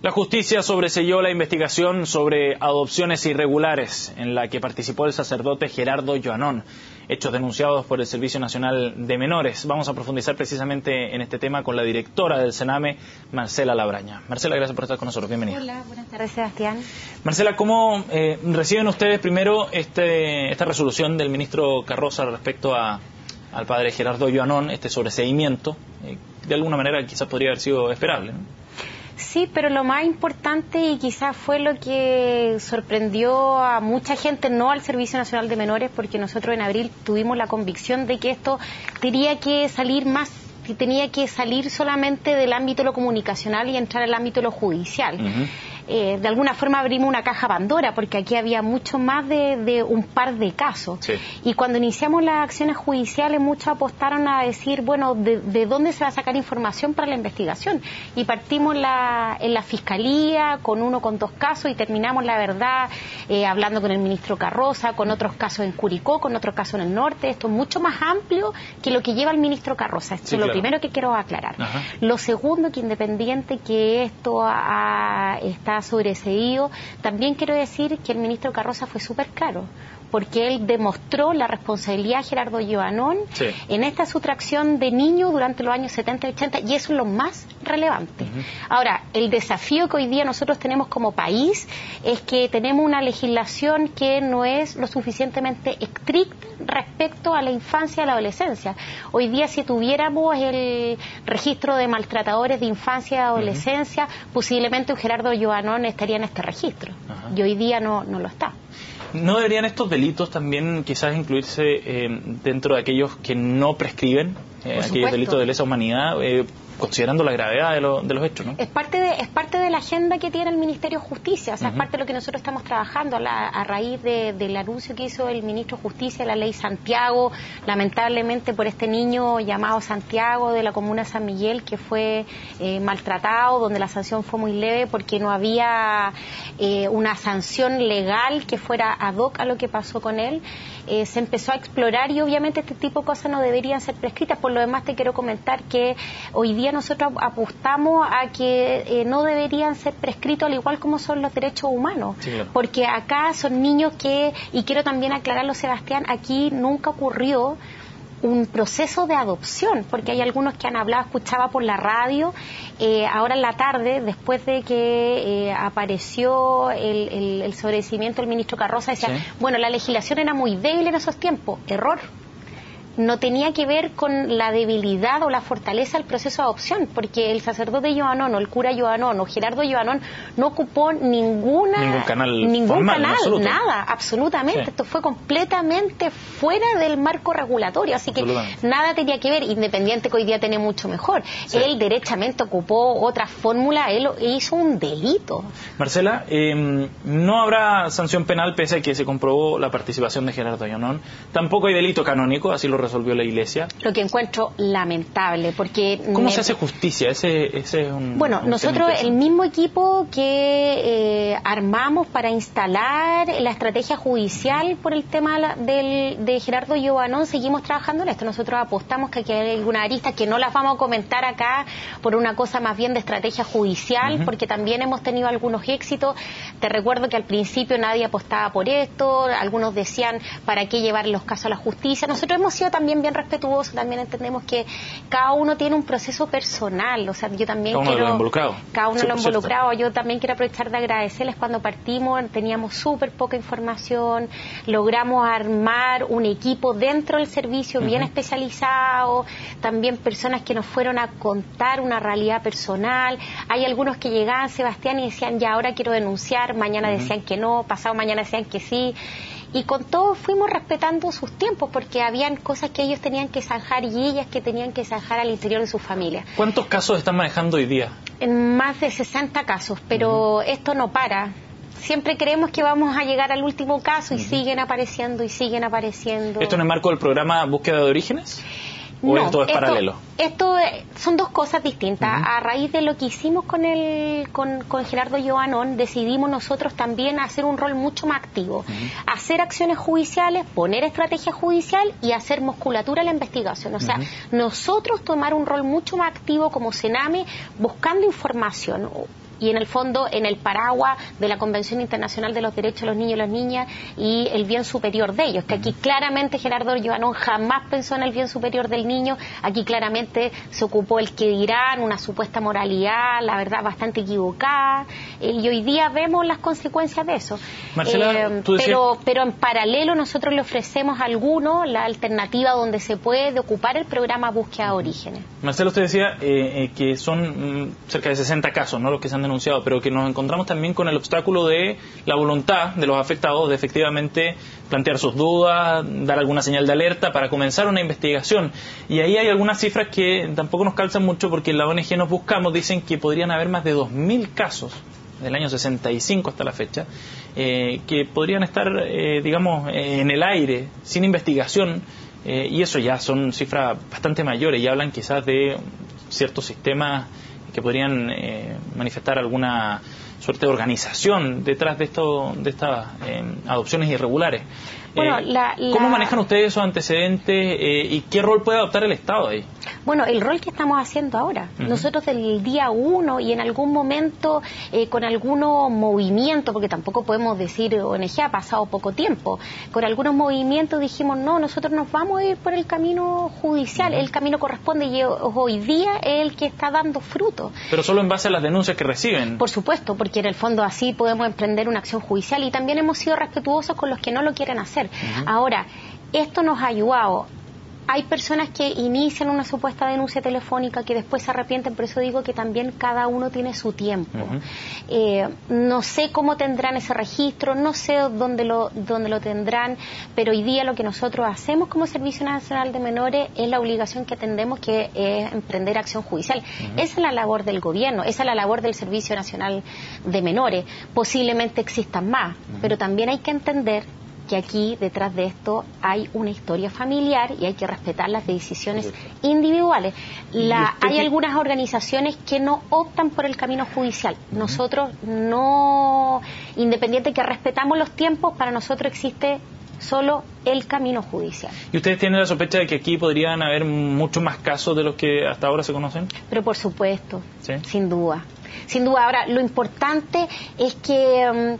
La justicia sobreseyó la investigación sobre adopciones irregulares en la que participó el sacerdote Gerardo Joanón, hechos denunciados por el Servicio Nacional de Menores. Vamos a profundizar precisamente en este tema con la directora del Sename, Marcela Labraña. Marcela, gracias por estar con nosotros. Bienvenida. Hola, buenas tardes, Sebastián. Marcela, ¿cómo reciben ustedes primero esta resolución del ministro Carroza respecto al padre Gerardo Joanón, este sobreseimiento? De alguna manera quizás podría haber sido esperable, ¿no? Sí, pero lo más importante y quizás fue lo que sorprendió a mucha gente, no al Servicio Nacional de Menores, porque nosotros en abril tuvimos la convicción de que esto tenía que salir solamente del ámbito de lo comunicacional y entrar al ámbito de lo judicial. De alguna forma abrimos una caja Pandora, porque aquí había mucho más de un par de casos. Sí. Y cuando iniciamos las acciones judiciales, muchos apostaron a decir, bueno, ¿de dónde se va a sacar información para la investigación? Y partimos en la Fiscalía con 2 casos y terminamos, la verdad, hablando con el ministro Carroza, con otros casos en Curicó, con otros casos en el norte. Esto es mucho más amplio que lo que lleva el ministro Carroza. Esto Sí, es lo claro. primero que quiero aclarar. Ajá. Lo segundo, que independiente que esto está sobreseído, también quiero decir que el ministro Carroza fue súper claro, porque él demostró la responsabilidad de Gerardo Joanón Sí. en esta sustracción de niños durante los años 70 y 80, y eso es lo más relevante. Ahora, el desafío que hoy día nosotros tenemos como país es que tenemos una legislación que no es lo suficientemente estricta respecto a la infancia y a la adolescencia. Hoy día, si tuviéramos el registro de maltratadores de infancia y adolescencia, posiblemente un Gerardo Joanón estaría en este registro. Ajá. Y hoy día no lo está. ¿No deberían estos delitos también quizás incluirse dentro de aquellos que no prescriben, aquellos delitos de lesa humanidad, considerando la gravedad de los hechos, ¿no? Es parte de la agenda que tiene el Ministerio de Justicia, o sea, es parte de lo que nosotros estamos trabajando a raíz del anuncio que hizo el Ministro de Justicia, la Ley Santiago, lamentablemente por este niño llamado Santiago de la comuna de San Miguel, que fue maltratado, donde la sanción fue muy leve porque no había una sanción legal que fuera ad hoc a lo que pasó con él. Se empezó a explorar y obviamente este tipo de cosas no deberían ser prescritas. Por lo demás, te quiero comentar que hoy día nosotros apostamos a que no deberían ser prescritos, al igual como son los derechos humanos. Sí, claro. Porque acá son niños y quiero también aclararlo, Sebastián, aquí nunca ocurrió un proceso de adopción, porque hay algunos que han hablado, escuchaba por la radio, ahora en la tarde, después de que apareció el sobreseimiento del ministro Carroza, decía, Sí. bueno, la legislación era muy débil en esos tiempos. Error. No tenía que ver con la debilidad o la fortaleza del proceso de adopción, porque el sacerdote Joanón o el cura Joanón o Gerardo Joanón no ocupó ningún canal formal, nada, absolutamente. Sí. Esto fue completamente fuera del marco regulatorio, así que nada tenía que ver, independiente que hoy día tiene mucho mejor. Sí. Él derechamente ocupó otra fórmula, él hizo un delito. Marcela, no habrá sanción penal pese a que se comprobó la participación de Gerardo Joanón. Tampoco hay delito canónico, así lo resolvió la Iglesia. Lo que encuentro lamentable, porque... ¿Cómo se hace justicia? Ese es un... Bueno, nosotros, el mismo equipo que armamos para instalar la estrategia judicial por el tema de Gerardo Joanón, seguimos trabajando en esto. Nosotros apostamos que aquí hay algunas aristas que no las vamos a comentar acá por una cosa más bien de estrategia judicial, porque también hemos tenido algunos éxitos. Te recuerdo que al principio nadie apostaba por esto, algunos decían para qué llevar los casos a la justicia. Nosotros hemos sido también bien respetuosos, también entendemos que cada uno tiene un proceso personal, o sea, yo también cada uno lo involucrado. Cada uno lo involucrado. Yo también quiero aprovechar de agradecerles. Cuando partimos teníamos súper poca información, logramos armar un equipo dentro del servicio bien especializado, también personas que nos fueron a contar una realidad personal. Hay algunos que llegaban, Sebastián, y decían, ya ahora quiero denunciar, mañana decían que no, pasado mañana decían que sí. Y con todo fuimos respetando sus tiempos, porque habían cosas que ellos tenían que zanjar y ellas que tenían que zanjar al interior de su familia. ¿Cuántos casos están manejando hoy día? En más de 60 casos, pero esto no para. Siempre creemos que vamos a llegar al último caso y siguen apareciendo y siguen apareciendo. ¿Esto en el marco del programa Búsqueda de Orígenes? ¿O No, esto es paralelo? Esto son dos cosas distintas. A raíz de lo que hicimos con Gerardo Joanón, decidimos nosotros también hacer un rol mucho más activo. Hacer acciones judiciales, poner estrategia judicial y hacer musculatura en la investigación. O sea, nosotros tomar un rol mucho más activo como Sename, buscando información. y en el fondo en el paraguas de la Convención Internacional de los Derechos de los Niños y las Niñas y el bien superior de ellos, que aquí claramente Gerardo Joanón jamás pensó en el bien superior del niño, aquí claramente se ocupó el que dirán, una supuesta moralidad, la verdad bastante equivocada, y hoy día vemos las consecuencias de eso. Marcela, tú decías... pero en paralelo nosotros le ofrecemos a algunos la alternativa donde se puede ocupar el programa Búsqueda de Orígenes. Marcelo, usted decía que son cerca de 60 casos, ¿no?, los que se han denunciado, pero que nos encontramos también con el obstáculo de la voluntad de los afectados de efectivamente plantear sus dudas, dar alguna señal de alerta para comenzar una investigación. Y ahí hay algunas cifras que tampoco nos calzan mucho porque en la ONG Nos Buscamos dicen que podrían haber más de 2.000 casos del año 65 hasta la fecha, que podrían estar, digamos, en el aire, sin investigación, y eso ya son cifras bastante mayores y hablan quizás de ciertos sistemas que podrían manifestar alguna suerte de organización detrás de estas adopciones irregulares. Bueno, ¿Cómo manejan ustedes esos antecedentes y qué rol puede adoptar el Estado ahí? Bueno, el rol que estamos haciendo ahora. Nosotros del día 1 y en algún momento con algunos movimientos, porque tampoco podemos decir ONG, ha pasado poco tiempo, con algunos movimientos dijimos, no, nosotros nos vamos a ir por el camino judicial, el camino corresponde y hoy día es el que está dando fruto. Pero solo en base a las denuncias que reciben. Por supuesto, porque en el fondo así podemos emprender una acción judicial y también hemos sido respetuosos con los que no lo quieren hacer. Ahora, esto nos ha ayudado. Hay personas que inician una supuesta denuncia telefónica que después se arrepienten, por eso digo que también cada uno tiene su tiempo. No sé cómo tendrán ese registro, no sé dónde lo tendrán, pero hoy día lo que nosotros hacemos como Servicio Nacional de Menores es la obligación que tendemos, que es emprender acción judicial. Esa es la labor del gobierno, esa es la labor del Servicio Nacional de Menores. Posiblemente existan más, pero también hay que entender que aquí detrás de esto hay una historia familiar y hay que respetar las decisiones individuales. Hay algunas organizaciones que no optan por el camino judicial. Nosotros no, independiente que respetamos los tiempos, para nosotros existe solo el camino judicial. ¿Y ustedes tienen la sospecha de que aquí podrían haber muchos más casos de los que hasta ahora se conocen? Pero por supuesto, ¿sí? Sin duda. Sin duda. Ahora, lo importante es que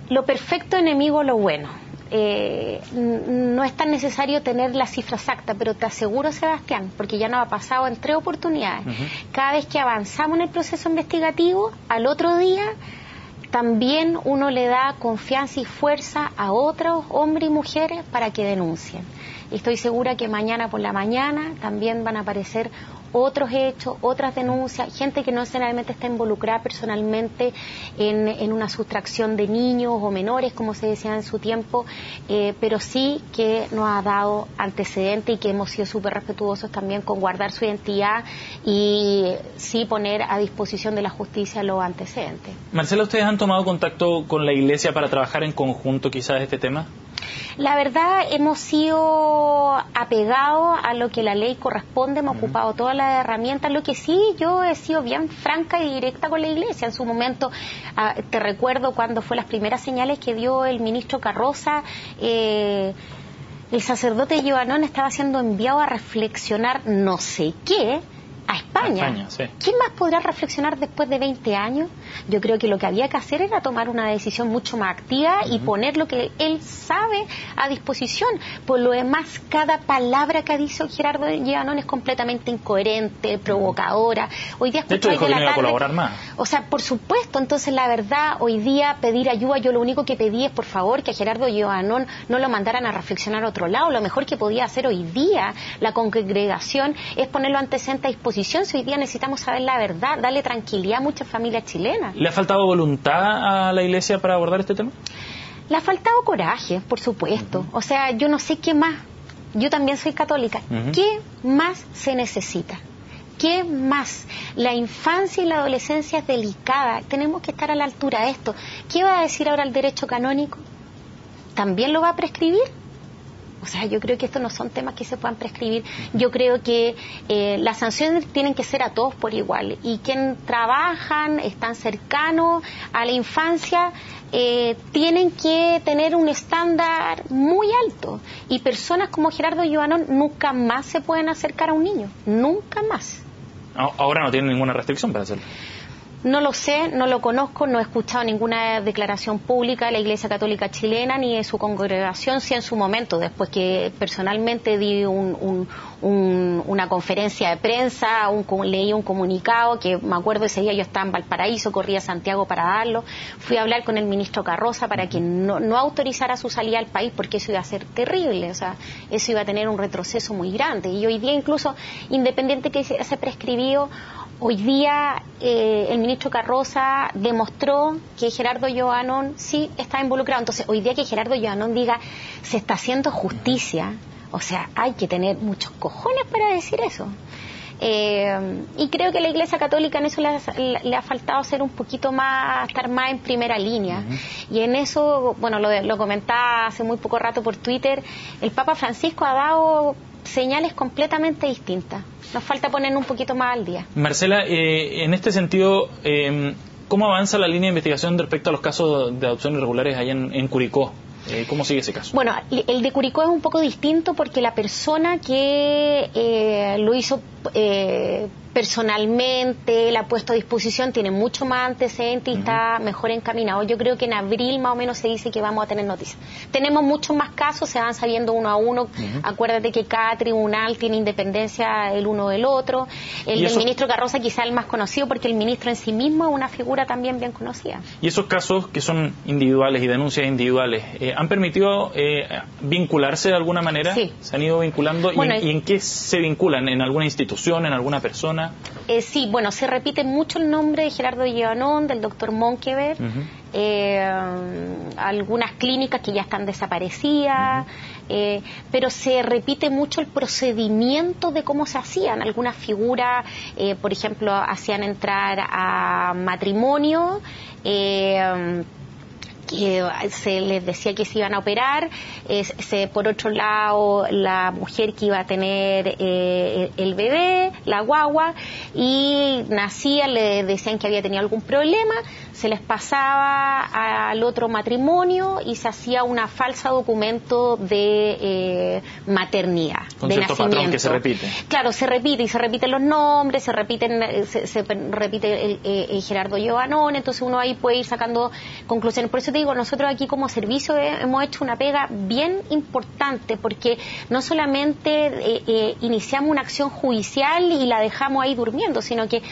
lo perfecto enemigo lo bueno. No es tan necesario tener la cifra exacta, pero te aseguro, Sebastián, porque ya nos ha pasado en 3 oportunidades. Cada vez que avanzamos en el proceso investigativo, al otro día también uno le da confianza y fuerza a otros hombres y mujeres para que denuncien. Y estoy segura que mañana por la mañana también van a aparecer otros hechos, otras denuncias, gente que no necesariamente está involucrada personalmente en una sustracción de niños o menores, como se decía en su tiempo, pero sí que nos ha dado antecedentes y que hemos sido súper respetuosos también con guardar su identidad y sí poner a disposición de la justicia los antecedentes. Marcela, ¿ustedes han tomado contacto con la Iglesia para trabajar en conjunto quizás este tema? La verdad, hemos sido apegados a lo que la ley corresponde, hemos ocupado todas las herramientas. Lo que sí, yo he sido bien franca y directa con la Iglesia. En su momento, te recuerdo cuando fue las primeras señales que dio el ministro Carroza, el sacerdote Joanón estaba siendo enviado a reflexionar no sé qué, a España. Sí. ¿Quién más podrá reflexionar después de 20 años? Yo creo que lo que había que hacer era tomar una decisión mucho más activa y poner lo que él sabe a disposición. Por lo demás, cada palabra que ha dicho Gerardo Joanón es completamente incoherente, provocadora. Hoy día de hecho, dijo que no iba a colaborar más. O sea, por supuesto. Entonces, la verdad, hoy día pedir ayuda, yo lo único que pedí es, por favor, que a Gerardo Joanón no lo mandaran a reflexionar a otro lado. Lo mejor que podía hacer hoy día la congregación es ponerlo antecedente a disposición. Si hoy día necesitamos saber la verdad, darle tranquilidad a muchas familias chilenas. ¿Le ha faltado voluntad a la Iglesia para abordar este tema? Le ha faltado coraje, por supuesto. O sea, yo no sé qué más. Yo también soy católica. ¿Qué más se necesita? ¿Qué más? La infancia y la adolescencia es delicada. Tenemos que estar a la altura de esto. ¿Qué va a decir ahora el derecho canónico? ¿También lo va a prescribir? O sea, yo creo que estos no son temas que se puedan prescribir. Yo creo que las sanciones tienen que ser a todos por igual. Y quienes trabajan, están cercanos a la infancia, tienen que tener un estándar muy alto. Y personas como Gerardo Joanón nunca más se pueden acercar a un niño. Nunca más. Ahora no tienen ninguna restricción para hacerlo. No lo sé, no lo conozco, no he escuchado ninguna declaración pública de la Iglesia Católica Chilena ni de su congregación, sí en su momento, después que personalmente di una conferencia de prensa, leí un comunicado, que me acuerdo ese día yo estaba en Valparaíso, corrí a Santiago para darlo, fui a hablar con el ministro Carroza para que no autorizara su salida al país, porque eso iba a ser terrible, o sea, eso iba a tener un retroceso muy grande, y hoy día incluso, independiente que se prescribió, hoy día el ministro Carroza demostró que Gerardo Joanón sí está involucrado. Entonces, hoy día que Gerardo Joanón diga se está haciendo justicia, o sea, hay que tener muchos cojones para decir eso. Y creo que la Iglesia Católica en eso le ha faltado ser un poquito más, estar más en primera línea. Y en eso, bueno, lo comentaba hace muy poco rato por Twitter, el Papa Francisco ha dado señales completamente distintas. Nos falta poner un poquito más al día. Marcela, en este sentido, ¿cómo avanza la línea de investigación respecto a los casos de adopción irregulares allá en Curicó? ¿Cómo sigue ese caso? Bueno, el de Curicó es un poco distinto porque la persona que lo hizo personalmente, la ha puesto a disposición, tiene mucho más antecedentes y está mejor encaminado. Yo creo que en abril más o menos se dice que vamos a tener noticias. Tenemos muchos más casos, se van sabiendo uno a uno. Acuérdate que cada tribunal tiene independencia el uno del otro. El del ministro Carroza quizá el más conocido porque el ministro en sí mismo es una figura también bien conocida. ¿Y esos casos que son individuales y denuncias individuales, han permitido vincularse de alguna manera? Sí. ¿Se han ido vinculando? Bueno, ¿Y en qué se vinculan? ¿En alguna institución? ¿En alguna persona? Sí, bueno, se repite mucho el nombre de Gerardo Joanón, del doctor Monkever, algunas clínicas que ya están desaparecidas, pero se repite mucho el procedimiento de cómo se hacían. Algunas figuras, por ejemplo, hacían entrar a matrimonio, que se les decía que se iban a operar, por otro lado la mujer que iba a tener el bebé, la guagua, y nacía, le decían que había tenido algún problema, se les pasaba al otro matrimonio y se hacía una falsa documento de maternidad, con de cierto nacimiento. Patrón que se repite. Claro, se repite, y se repiten los nombres, se repite el Gerardo Joanón, entonces uno ahí puede ir sacando conclusiones. Por eso te digo, nosotros aquí como servicio hemos hecho una pega bien importante, porque no solamente iniciamos una acción judicial y la dejamos ahí durmiendo, sino que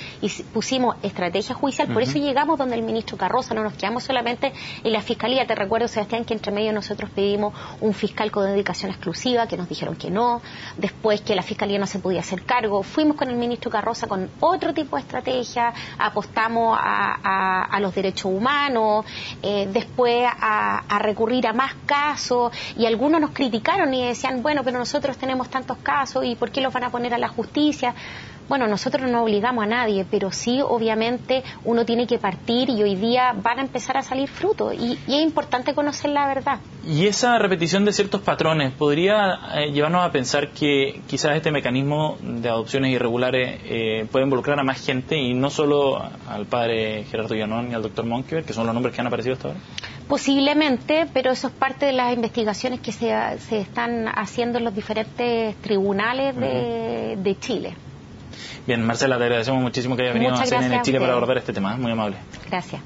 pusimos estrategia judicial, por eso llegamos donde el ministro Carroza, no nos quedamos solamente en la fiscalía. Te recuerdo, Sebastián, que entre medio nosotros pedimos un fiscal con dedicación exclusiva, que nos dijeron que no, después que la fiscalía no se podía hacer cargo, fuimos con el ministro Carroza con otro tipo de estrategia, apostamos a los derechos humanos, después a recurrir a más casos, y algunos nos criticaron y decían, bueno, pero nosotros tenemos tantos casos y ¿por qué los van a poner a la justicia? Bueno, nosotros no obligamos a nadie, pero sí, obviamente, uno tiene que partir y hoy día van a empezar a salir frutos y es importante conocer la verdad. Y esa repetición de ciertos patrones podría llevarnos a pensar que quizás este mecanismo de adopciones irregulares puede involucrar a más gente y no solo al padre Gerardo Joanón y al doctor Monkever, que son los nombres que han aparecido hasta ahora. Posiblemente, pero eso es parte de las investigaciones que se están haciendo en los diferentes tribunales de Chile. Bien, Marcela, te agradecemos muchísimo que hayas venido a CNN Chile para abordar este tema. Muy amable. Gracias.